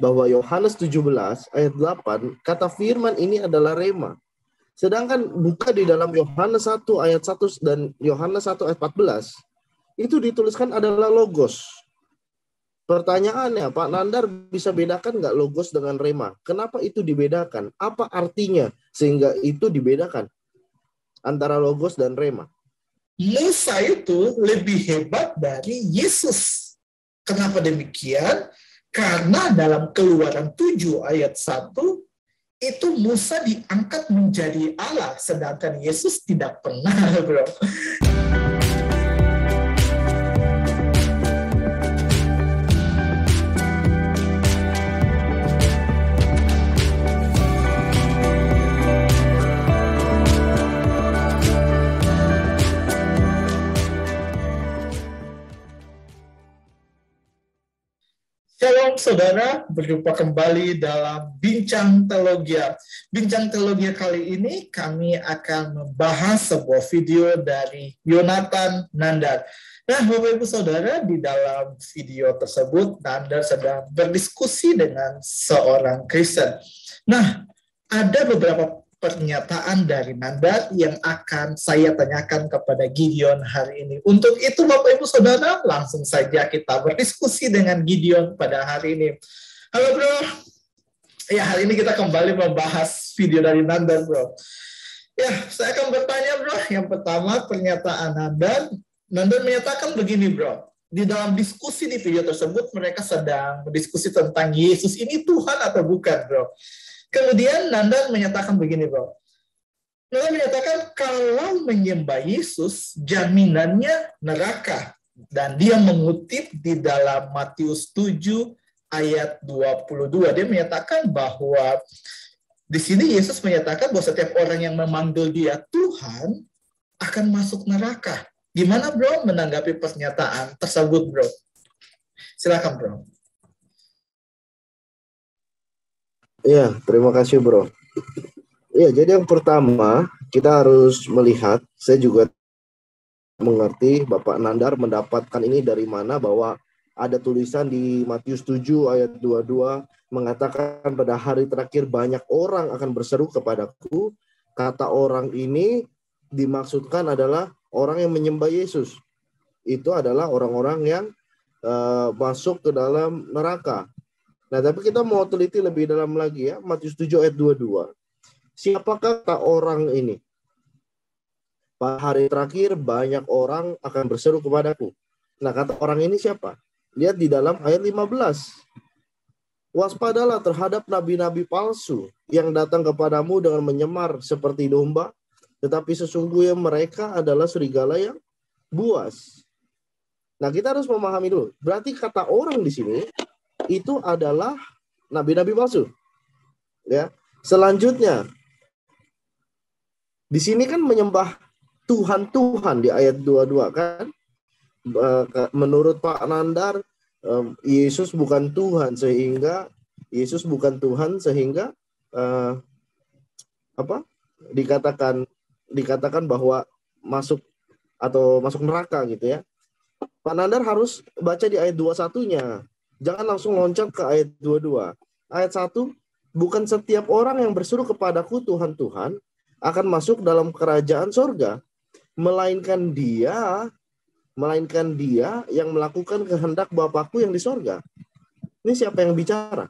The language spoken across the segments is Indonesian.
bahwa Yohanes 17 ayat 8, kata firman ini adalah rema. Sedangkan buka di dalam Yohanes 1 ayat 1 dan Yohanes 1 ayat 14, itu dituliskan adalah logos. Pertanyaannya, Pak Nandar bisa bedakan nggak logos dengan rema? Kenapa itu dibedakan? Apa artinya sehingga itu dibedakan antara logos dan rema? Musa itu lebih hebat dari Yesus. Kenapa demikian? Karena dalam Keluaran 7 ayat 1, itu Musa diangkat menjadi Allah, sedangkan Yesus tidak pernah, bro. Shalom saudara, berjumpa kembali dalam Bincang Teologia. Bincang Teologia kali ini kami akan membahas sebuah video dari Yonatan Nandar. Nah, Bapak Ibu Saudara, di dalam video tersebut Nandar sedang berdiskusi dengan seorang Kristen. Nah, ada beberapa pernyataan dari Nandar yang akan saya tanyakan kepada Gideon hari ini. Untuk itu Bapak Ibu Saudara, langsung saja kita berdiskusi dengan Gideon pada hari ini. Halo bro, ya hari ini kita kembali membahas video dari Nandar bro. Ya, saya akan bertanya bro, yang pertama pernyataan Nandar menyatakan begini bro. Di dalam diskusi di video tersebut mereka sedang berdiskusi tentang Yesus ini Tuhan atau bukan bro. Kemudian Nandar menyatakan begini, bro. Nandar menyatakan kalau menyembah Yesus, jaminannya neraka. Dan dia mengutip di dalam Matius 7 ayat 22. Dia menyatakan bahwa di sini Yesus menyatakan bahwa setiap orang yang memanggil dia Tuhan akan masuk neraka. Gimana, bro, menanggapi pernyataan tersebut, bro? Silakan, bro. Ya, terima kasih bro. Ya, jadi yang pertama kita harus melihat, saya juga mengerti Bapak Nandar mendapatkan ini dari mana, bahwa ada tulisan di Matius 7 ayat 22 mengatakan pada hari terakhir banyak orang akan berseru kepadaku. Kata orang ini dimaksudkan adalah orang yang menyembah Yesus. Itu adalah orang-orang yang masuk ke dalam neraka. Nah, tapi kita mau teliti lebih dalam lagi ya, Matius 7 ayat 22. Siapakah kata orang ini? Pada hari terakhir banyak orang akan berseru kepadaku. Nah, kata orang ini siapa? Lihat di dalam ayat 15. Waspadalah terhadap nabi-nabi palsu yang datang kepadamu dengan menyemar seperti domba, tetapi sesungguhnya mereka adalah serigala yang buas. Nah, kita harus memahami dulu. Berarti kata orang di sini itu adalah nabi-nabi palsu. Ya. Selanjutnya, di sini kan menyembah Tuhan di ayat 22 kan. Menurut Pak Nandar, Yesus bukan Tuhan sehingga dikatakan bahwa masuk neraka gitu ya. Pak Nandar harus baca di ayat 21-nya. Jangan langsung loncat ke ayat 22. Ayat 1, bukan setiap orang yang berseru kepadaku Tuhan, Tuhan akan masuk dalam kerajaan sorga, melainkan dia yang melakukan kehendak Bapakku yang di sorga. Ini siapa yang bicara?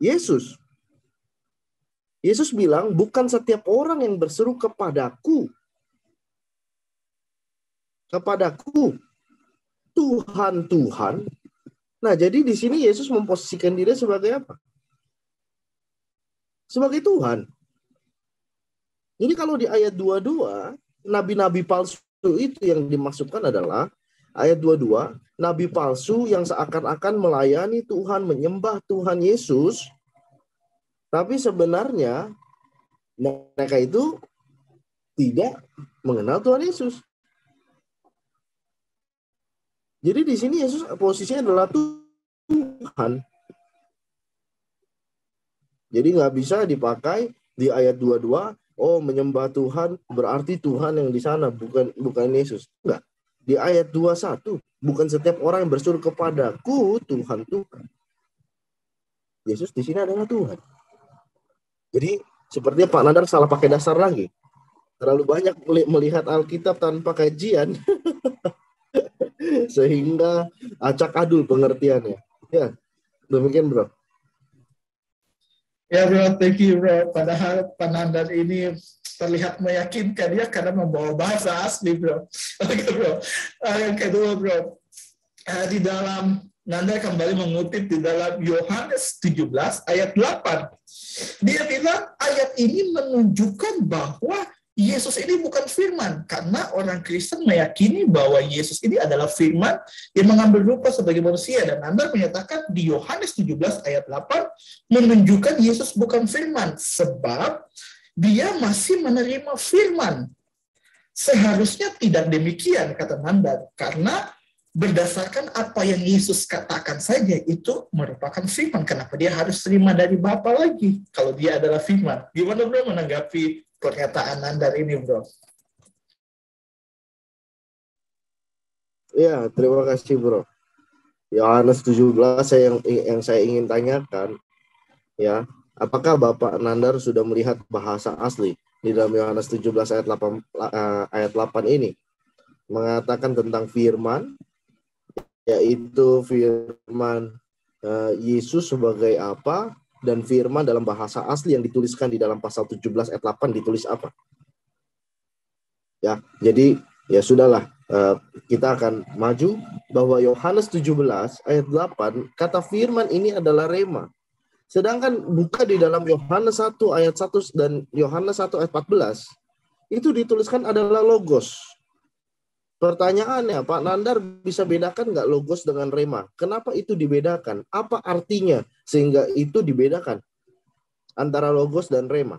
Yesus. Yesus bilang, bukan setiap orang yang berseru kepadaku. Tuhan, Tuhan. Nah, jadi di sini Yesus memposisikan diri sebagai apa? Sebagai Tuhan. Jadi kalau di ayat 22, nabi-nabi palsu itu yang dimaksudkan adalah ayat 22, nabi palsu yang seakan-akan melayani Tuhan, menyembah Tuhan Yesus, tapi sebenarnya mereka itu tidak mengenal Tuhan Yesus. Jadi di sini Yesus posisinya adalah Tuhan. Jadi nggak bisa dipakai di ayat 22, oh menyembah Tuhan berarti Tuhan yang di sana, bukan Yesus. Enggak. Di ayat 21, bukan setiap orang yang berseru kepadaku, Tuhan, Tuhan. Yesus di sini adalah Tuhan. Jadi sepertinya Pak Nandar salah pakai dasar lagi. Terlalu banyak melihat Alkitab tanpa kajian, sehingga acak adul pengertiannya. Ya, demikian bro. Ya bro, thank you bro. Padahal Panandar ini terlihat meyakinkan ya karena membawa bahasa asli bro. Oke bro. Yang kedua bro, di dalam Nanda kembali mengutip di dalam Yohanes 17 ayat 8. Dia bilang ayat ini menunjukkan bahwa Yesus ini bukan firman, karena orang Kristen meyakini bahwa Yesus ini adalah firman yang mengambil rupa sebagai manusia, dan Anda menyatakan di Yohanes 17 ayat 8 menunjukkan Yesus bukan firman, sebab dia masih menerima firman. Seharusnya tidak demikian, kata Nanda, karena berdasarkan apa yang Yesus katakan saja itu merupakan firman. Kenapa dia harus terima dari Bapa lagi kalau dia adalah firman? Gimana bro menanggapi pernyataan Nandar ini bro? Ya, terima kasih bro. Yohanes 17 yang saya ingin tanyakan, ya, apakah Bapak Nandar sudah melihat bahasa asli di dalam Yohanes 17 ayat 8 ini mengatakan tentang firman, yaitu firman Yesus sebagai apa, dan firman dalam bahasa asli yang dituliskan di dalam pasal 17 ayat 8 ditulis apa. Ya, jadi ya sudahlah, kita akan maju bahwa Yohanes 17 ayat 8 kata firman ini adalah rema. Sedangkan buka di dalam Yohanes 1 ayat 1 dan Yohanes 1 ayat 14 itu dituliskan adalah logos. Pertanyaannya, Pak Nandar bisa bedakan nggak logos dengan rema? Kenapa itu dibedakan? Apa artinya sehingga itu dibedakan antara logos dan rema?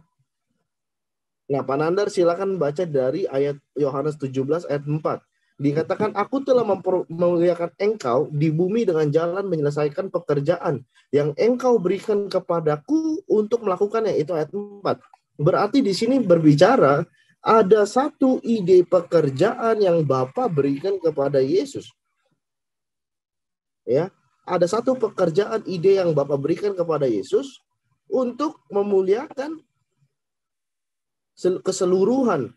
Nah, Pak Nandar silakan baca dari ayat Yohanes 17 ayat 4. Dikatakan, aku telah memuliakan engkau di bumi dengan jalan menyelesaikan pekerjaan yang engkau berikan kepadaku untuk melakukannya. Itu ayat 4. Berarti di sini berbicara ada satu ide pekerjaan yang Bapa berikan kepada Yesus. Ya, ada satu pekerjaan ide yang Bapa berikan kepada Yesus untuk memuliakan keseluruhan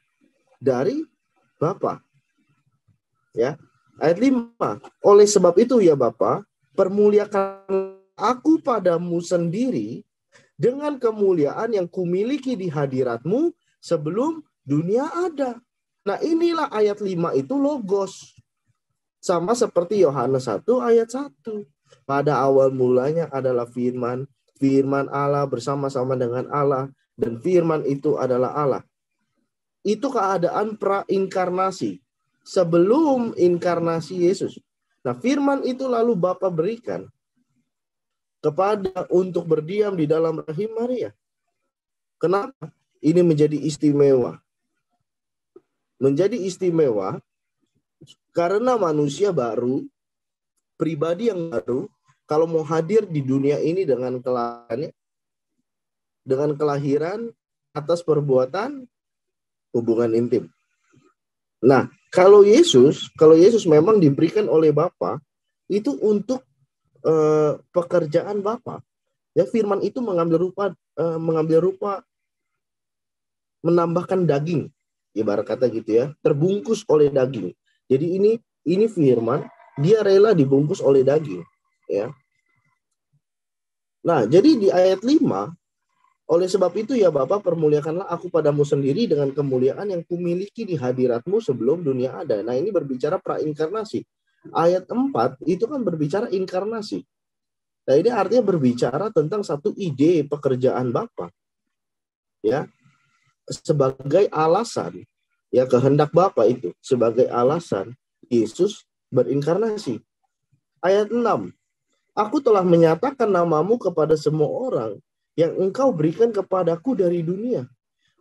dari Bapa. Ya. Ayat 5. Oleh sebab itu ya Bapa, permuliakan aku padamu sendiri dengan kemuliaan yang kumiliki di hadiratmu sebelum dunia ada. Nah, inilah ayat 5 itu logos. Sama seperti Yohanes 1 ayat 1. Pada awal mulanya adalah firman, firman Allah bersama-sama dengan Allah, dan firman itu adalah Allah. Itu keadaan prainkarnasi. Sebelum inkarnasi Yesus. Nah, firman itu lalu Bapa berikan kepada untuk berdiam di dalam rahim Maria. Kenapa? Ini menjadi istimewa. Menjadi istimewa karena manusia baru, pribadi yang baru, kalau mau hadir di dunia ini dengan kelahiran atas perbuatan hubungan intim. Nah, kalau Yesus memang diberikan oleh Bapa itu untuk pekerjaan Bapa. Ya, firman itu mengambil rupa menambahkan daging, ibarat kata gitu ya, terbungkus oleh daging. Jadi ini firman, dia rela dibungkus oleh daging, ya. Nah, jadi di ayat 5, oleh sebab itu ya Bapa, permuliakanlah aku padamu sendiri dengan kemuliaan yang kumiliki di hadiratmu sebelum dunia ada. Nah, ini berbicara prainkarnasi. Ayat 4 itu kan berbicara inkarnasi. Nah, ini artinya berbicara tentang satu ide pekerjaan Bapa. Ya. Sebagai alasan, ya, kehendak Bapa itu sebagai alasan Yesus berinkarnasi. Ayat 6. Aku telah menyatakan namamu kepada semua orang yang engkau berikan kepadaku dari dunia.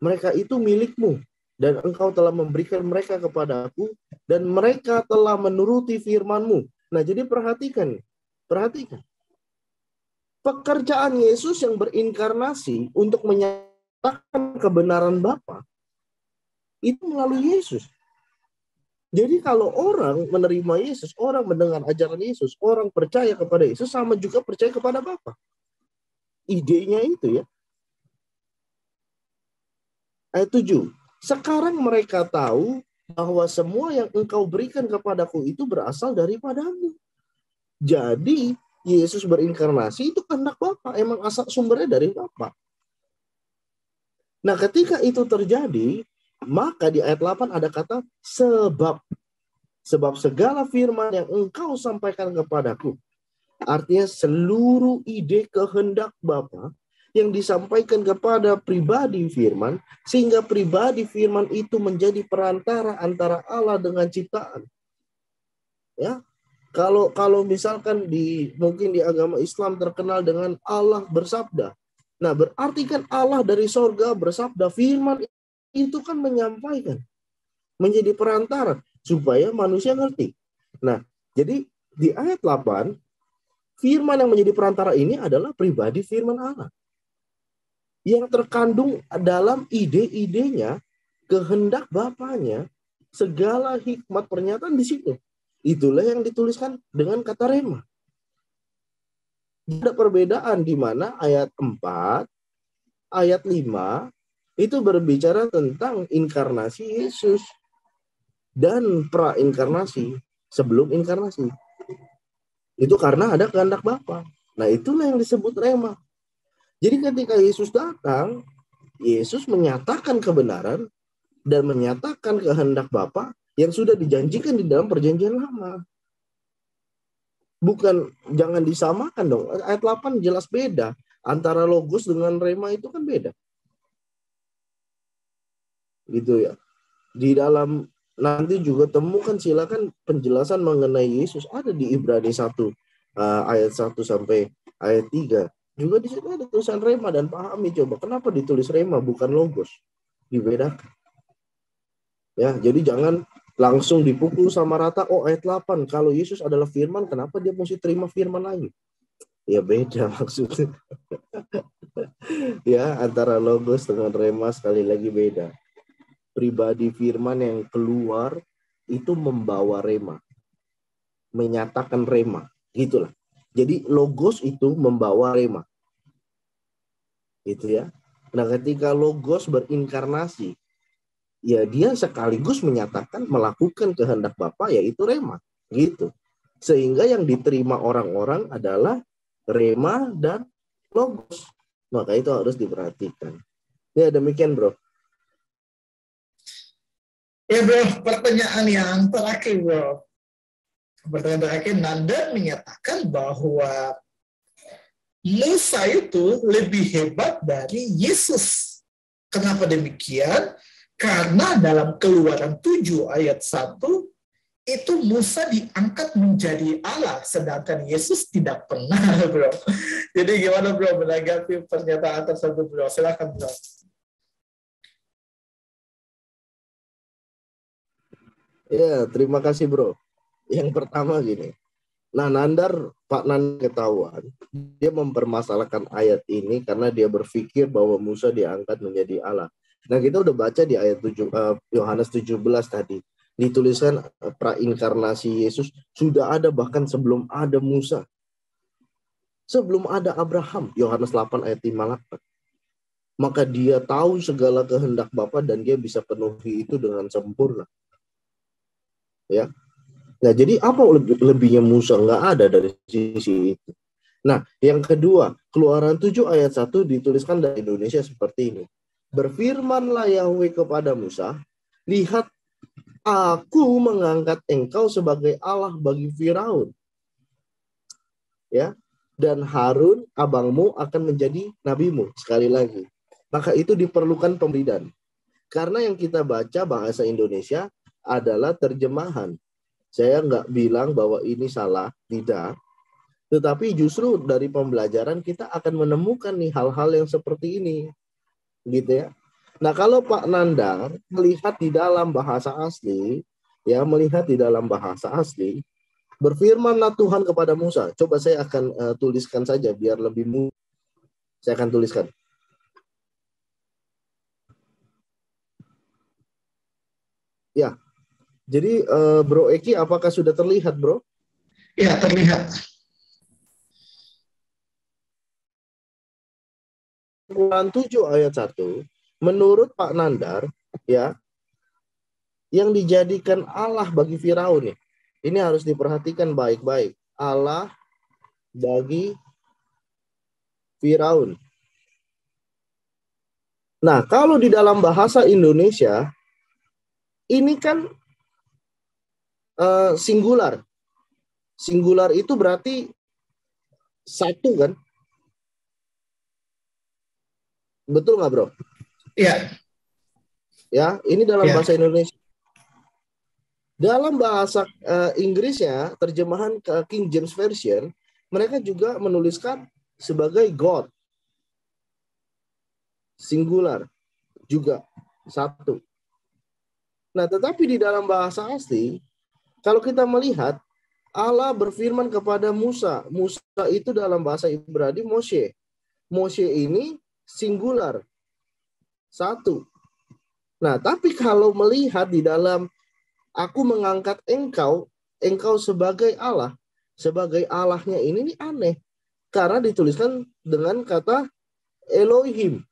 Mereka itu milikmu, dan engkau telah memberikan mereka kepadaku, dan mereka telah menuruti firman-Mu. Nah, jadi perhatikan. Pekerjaan Yesus yang berinkarnasi untuk menyatakan kebenaran Bapa itu melalui Yesus. Jadi kalau orang menerima Yesus, orang mendengar ajaran Yesus, orang percaya kepada Yesus, sama juga percaya kepada Bapa. Idenya itu ya. Ayat 7. Sekarang mereka tahu bahwa semua yang engkau berikan kepadaku itu berasal daripadamu. Jadi Yesus berinkarnasi itu kehendak Bapa. Emang asal sumbernya dari Bapa. Nah ketika itu terjadi, maka di ayat 8 ada kata sebab. Sebab segala firman yang engkau sampaikan kepadaku. Artinya seluruh ide kehendak Bapa yang disampaikan kepada pribadi firman, sehingga pribadi firman itu menjadi perantara antara Allah dengan ciptaan. Ya, kalau misalkan mungkin di agama Islam terkenal dengan Allah bersabda. Nah, berarti kan Allah dari sorga bersabda, firman itu kan menyampaikan, menjadi perantara supaya manusia ngerti. Nah, jadi di ayat 8 firman yang menjadi perantara ini adalah pribadi firman Allah. Yang terkandung dalam ide-idenya, kehendak Bapaknya, segala hikmat pernyataan di situ. Itulah yang dituliskan dengan kata rema. Ada perbedaan di mana ayat 4, ayat 5 itu berbicara tentang inkarnasi Yesus dan prainkarnasi sebelum inkarnasi. Itu karena ada kehendak Bapa. Nah, itulah yang disebut rema. Jadi ketika Yesus datang, Yesus menyatakan kebenaran dan menyatakan kehendak Bapa yang sudah dijanjikan di dalam perjanjian lama. Bukan, jangan disamakan dong. Ayat 8 jelas beda. Antara logos dengan rema itu kan beda. Gitu ya. Di dalam nanti juga temukan silakan penjelasan mengenai Yesus ada di Ibrani 1 ayat 1 sampai ayat 3. Juga di situ ada tulisan rema dan pahami coba kenapa ditulis rema bukan logos. Dibedakan. Ya, jadi jangan langsung dipukul sama rata. Oh, ayat 8 kalau Yesus adalah firman, kenapa dia mesti terima firman lagi? Ya beda maksudnya. Ya, antara logos dengan rema sekali lagi beda. Pribadi firman yang keluar itu membawa rema, menyatakan rema, gitulah. Jadi logos itu membawa rema, gitu ya. Nah, ketika logos berinkarnasi, ya dia sekaligus menyatakan melakukan kehendak Bapa, yaitu rema, gitu. Sehingga yang diterima orang-orang adalah rema dan logos. Maka itu harus diperhatikan. Ya demikian bro. Ya bro, pertanyaan yang terakhir bro. Pertanyaan terakhir, Nanda menyatakan bahwa Musa itu lebih hebat dari Yesus. Kenapa demikian? Karena dalam Keluaran 7 ayat 1, itu Musa diangkat menjadi Allah, sedangkan Yesus tidak pernah, bro. Jadi gimana bro menanggapi pernyataan tersebut bro? Silakan bro. Ya, terima kasih bro. Yang pertama gini. Nah, Pak Nandar ketahuan, dia mempermasalahkan ayat ini karena dia berpikir bahwa Musa diangkat menjadi Allah. Nah, kita udah baca di ayat 7, Yohanes 17 tadi. Dituliskan prainkarnasi Yesus sudah ada bahkan sebelum ada Musa. Sebelum ada Abraham, Yohanes 8 ayat 58. Maka dia tahu segala kehendak Bapa dan dia bisa penuhi itu dengan sempurna. Ya. Nah, jadi apa lebihnya Musa? Nggak ada dari sisi itu. Nah, yang kedua, Keluaran 7 ayat 1 dituliskan dari Indonesia seperti ini. Berfirmanlah Yahweh kepada Musa, lihat, aku mengangkat engkau sebagai Allah bagi Firaun. Ya, dan Harun abangmu akan menjadi nabimu. Sekali lagi. Maka itu diperlukan pemberian. Karena yang kita baca bahasa Indonesia adalah terjemahan. Saya nggak bilang bahwa ini salah, tidak. Tetapi justru dari pembelajaran kita akan menemukan nih hal-hal yang seperti ini. Gitu ya. Nah, kalau Pak Nandar melihat di dalam bahasa asli, ya melihat di dalam bahasa asli, berfirmanlah Tuhan kepada Musa. Coba saya akan tuliskan saja biar lebih mudah. Saya akan tuliskan. Ya. Jadi Bro Eki, apakah sudah terlihat, Bro? Ya, terlihat. Ulangan 7 ayat 1, menurut Pak Nandar, ya, yang dijadikan Allah bagi Firaun nih. Ini harus diperhatikan baik-baik. Allah bagi Firaun. Nah, kalau di dalam bahasa Indonesia, ini kan singular. Singular itu berarti satu kan? Betul nggak, Bro? Ya, Ya, ini dalam ya. bahasa Indonesia. Dalam bahasa Inggrisnya, terjemahan ke King James Version, mereka juga menuliskan sebagai God. Singular juga satu. Nah, tetapi di dalam bahasa asli, kalau kita melihat Allah berfirman kepada Musa. Musa itu dalam bahasa Ibrani Moshe. Moshe ini singular, satu. Nah, tapi kalau melihat di dalam aku mengangkat engkau, engkau sebagai Allah, sebagai Allahnya ini aneh. Karena dituliskan dengan kata Elohim.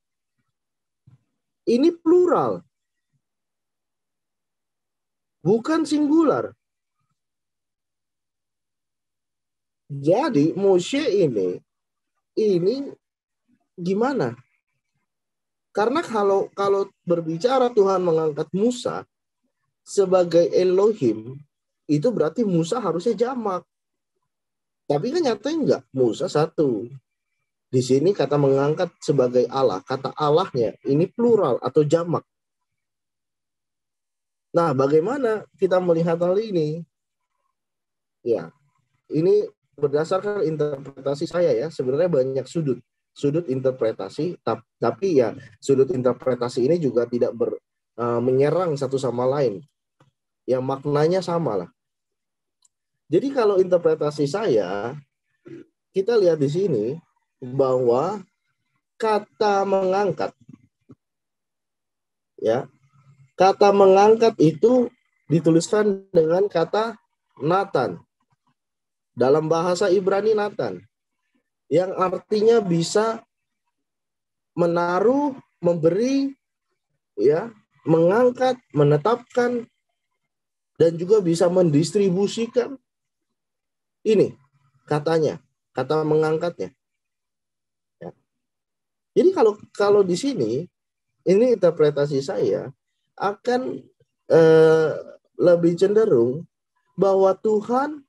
Ini plural, bukan singular. Jadi Moshe ini gimana? Karena kalau berbicara Tuhan mengangkat Musa sebagai Elohim, itu berarti Musa harusnya jamak. Tapi kan nyatanya enggak, Musa satu. Di sini kata mengangkat sebagai Allah, kata Allahnya ini plural atau jamak. Nah, bagaimana kita melihat hal ini? Ya, ini berdasarkan interpretasi saya ya. Sebenarnya banyak sudut interpretasi, tapi ya sudut interpretasi ini juga tidak menyerang satu sama lain. Ya maknanya sama lah. Jadi kalau interpretasi saya, kita lihat di sini bahwa kata mengangkat, ya, kata mengangkat itu dituliskan dengan kata Nathan. Dalam bahasa Ibrani Nathan, yang artinya bisa menaruh, memberi, ya, mengangkat, menetapkan, dan juga bisa mendistribusikan. Ini katanya, kata mengangkatnya. Ya. Jadi kalau di sini, ini interpretasi saya akan lebih cenderung bahwa Tuhan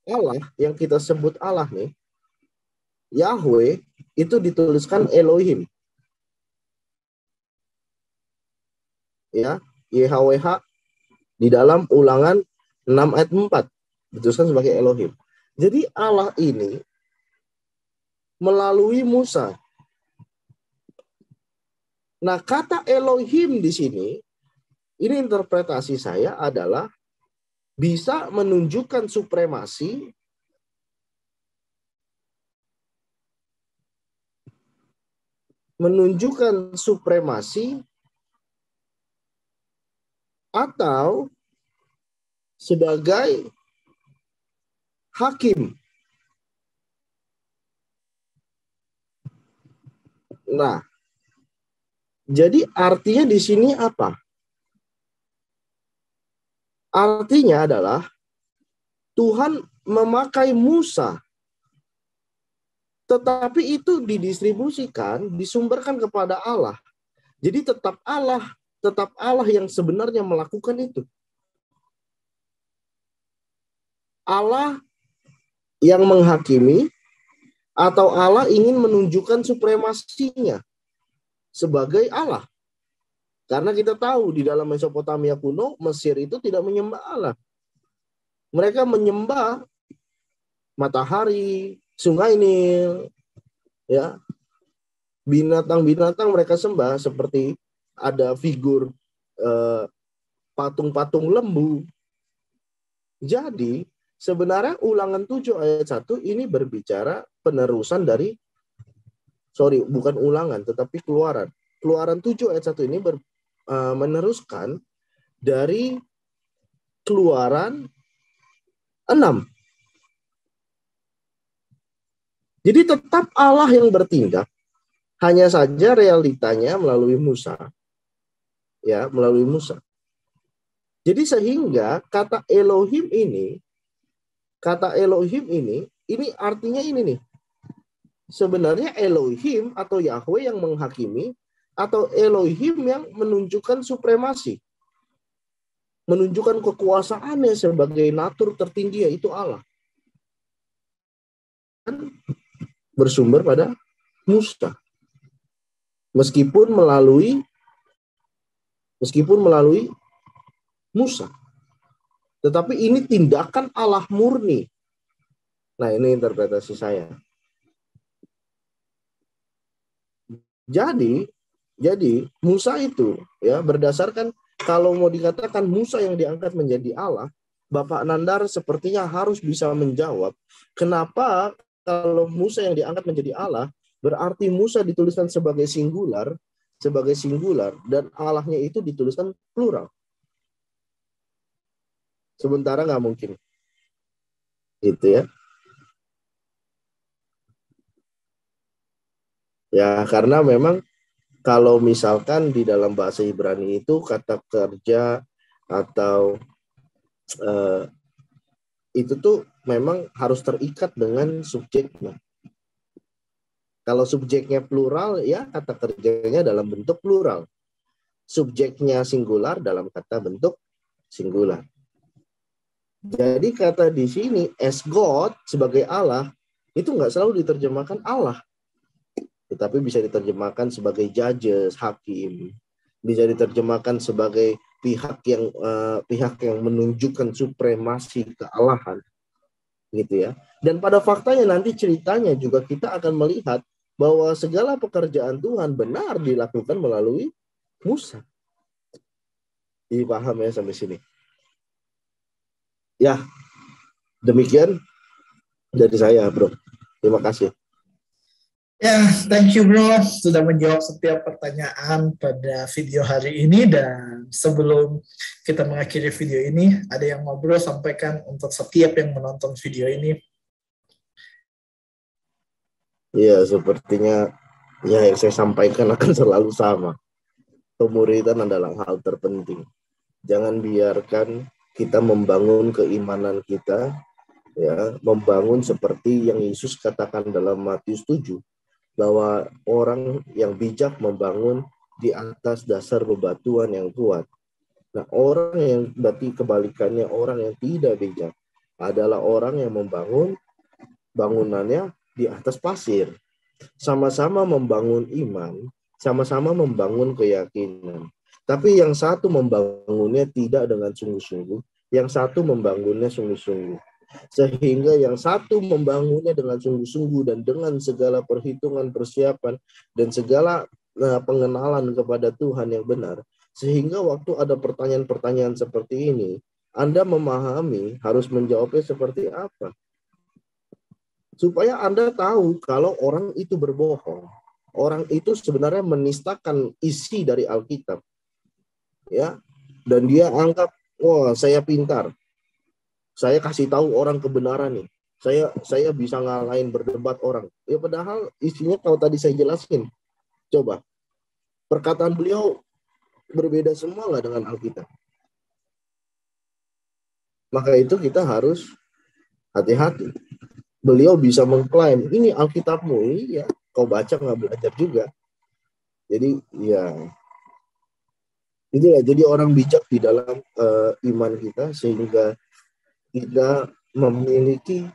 Allah yang kita sebut Allah nih, Yahweh, itu dituliskan Elohim. Ya, YHWH di dalam Ulangan 6 ayat 4 dituliskan sebagai Elohim. Jadi Allah ini melalui Musa. Nah, kata Elohim di sini, ini interpretasi saya adalah bisa menunjukkan supremasi atau sebagai hakim. Nah, jadi artinya di sini apa? Artinya adalah Tuhan memakai Musa, tetapi itu didistribusikan, disumberkan kepada Allah. Jadi tetap Allah yang sebenarnya melakukan itu. Allah yang menghakimi atau Allah ingin menunjukkan supremasinya sebagai Allah. Karena kita tahu di dalam Mesopotamia kuno, Mesir itu tidak menyembah Allah. Mereka menyembah matahari, sungai Nil, ya, binatang-binatang mereka sembah seperti ada figur patung-patung lembu. Jadi sebenarnya Ulangan 7 ayat 1 ini berbicara penerusan dari, bukan Ulangan tetapi Keluaran. Keluaran 7 ayat 1 ini meneruskan dari Keluaran 6. Jadi tetap Allah yang bertindak, hanya saja realitanya melalui Musa. Ya, melalui Musa. Jadi sehingga kata Elohim ini artinya ini nih. Sebenarnya Elohim atau Yahweh yang menghakimi, atau Elohim yang menunjukkan supremasi. Menunjukkan kekuasaannya sebagai natur tertinggi, yaitu Allah. Bersumber pada Musa. Meskipun melalui Musa. Tetapi ini tindakan Allah murni. Nah, ini interpretasi saya. Jadi Musa itu ya berdasarkan, kalau mau dikatakan Musa yang diangkat menjadi Allah, Bapak Nandar sepertinya harus bisa menjawab kenapa kalau Musa yang diangkat menjadi Allah berarti Musa dituliskan sebagai singular dan Allahnya itu dituliskan plural. Sementara nggak mungkin. Gitu ya. Ya, karena memang kalau misalkan di dalam bahasa Ibrani itu kata kerja atau itu tuh memang harus terikat dengan subjeknya. Kalau subjeknya plural, ya kata kerjanya dalam bentuk plural. Subjeknya singular dalam kata bentuk singular. Jadi kata di sini as God sebagai Allah itu nggak selalu diterjemahkan Allah, tetapi bisa diterjemahkan sebagai judges, hakim, bisa diterjemahkan sebagai pihak yang menunjukkan supremasi kealahan, gitu ya. Dan pada faktanya nanti ceritanya juga kita akan melihat bahwa segala pekerjaan Tuhan benar dilakukan melalui Musa. Dipaham ya sampai sini? Ya, demikian dari saya, bro. Terima kasih. Ya, thank you bro sudah menjawab setiap pertanyaan pada video hari ini. Dan sebelum kita mengakhiri video ini, ada yang mau bro sampaikan untuk setiap yang menonton video ini? Ya, sepertinya ya yang saya sampaikan akan selalu sama. Pemuridan adalah hal terpenting. Jangan biarkan kita membangun keimanan kita, ya, membangun seperti yang Yesus katakan dalam Matius 7, bahwa orang yang bijak membangun di atas dasar bebatuan yang kuat. Nah, orang yang berarti kebalikannya, orang yang tidak bijak adalah orang yang membangun bangunannya di atas pasir. Sama-sama membangun iman, sama-sama membangun keyakinan. Tapi yang satu membangunnya tidak dengan sungguh-sungguh, yang satu membangunnya sungguh-sungguh. Sehingga yang satu membangunnya dengan sungguh-sungguh dan dengan segala perhitungan, persiapan, dan segala pengenalan kepada Tuhan yang benar. Sehingga waktu ada pertanyaan-pertanyaan seperti ini, Anda memahami harus menjawabnya seperti apa. Supaya Anda tahu kalau orang itu berbohong. Orang itu sebenarnya menistakan isi dari Alkitab. Ya, dan dia anggap, wah saya pintar, saya kasih tahu orang kebenaran nih, saya bisa ngalahin berdebat orang. Ya padahal isinya kalau tadi saya jelasin, coba perkataan beliau berbeda semua nggak dengan Alkitab. Maka itu kita harus hati-hati. Beliau bisa mengklaim ini Alkitabmu, iya, kau baca nggak belajar juga. Jadi ya itulah, jadi orang bijak di dalam iman kita sehingga kita memiliki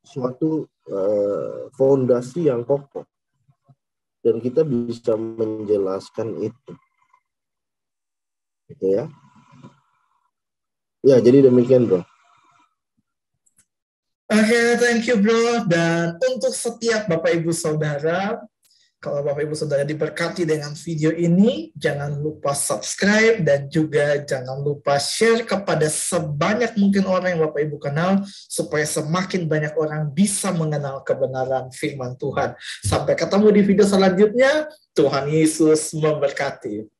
suatu fondasi yang kokoh dan kita bisa menjelaskan itu, gitu ya. Ya, jadi demikian bro. Oke, thank you bro. Dan untuk setiap Bapak Ibu Saudara, kalau Bapak Ibu Saudara diberkati dengan video ini, jangan lupa subscribe dan juga jangan lupa share kepada sebanyak mungkin orang yang Bapak Ibu kenal, supaya semakin banyak orang bisa mengenal kebenaran firman Tuhan. Sampai ketemu di video selanjutnya. Tuhan Yesus memberkati.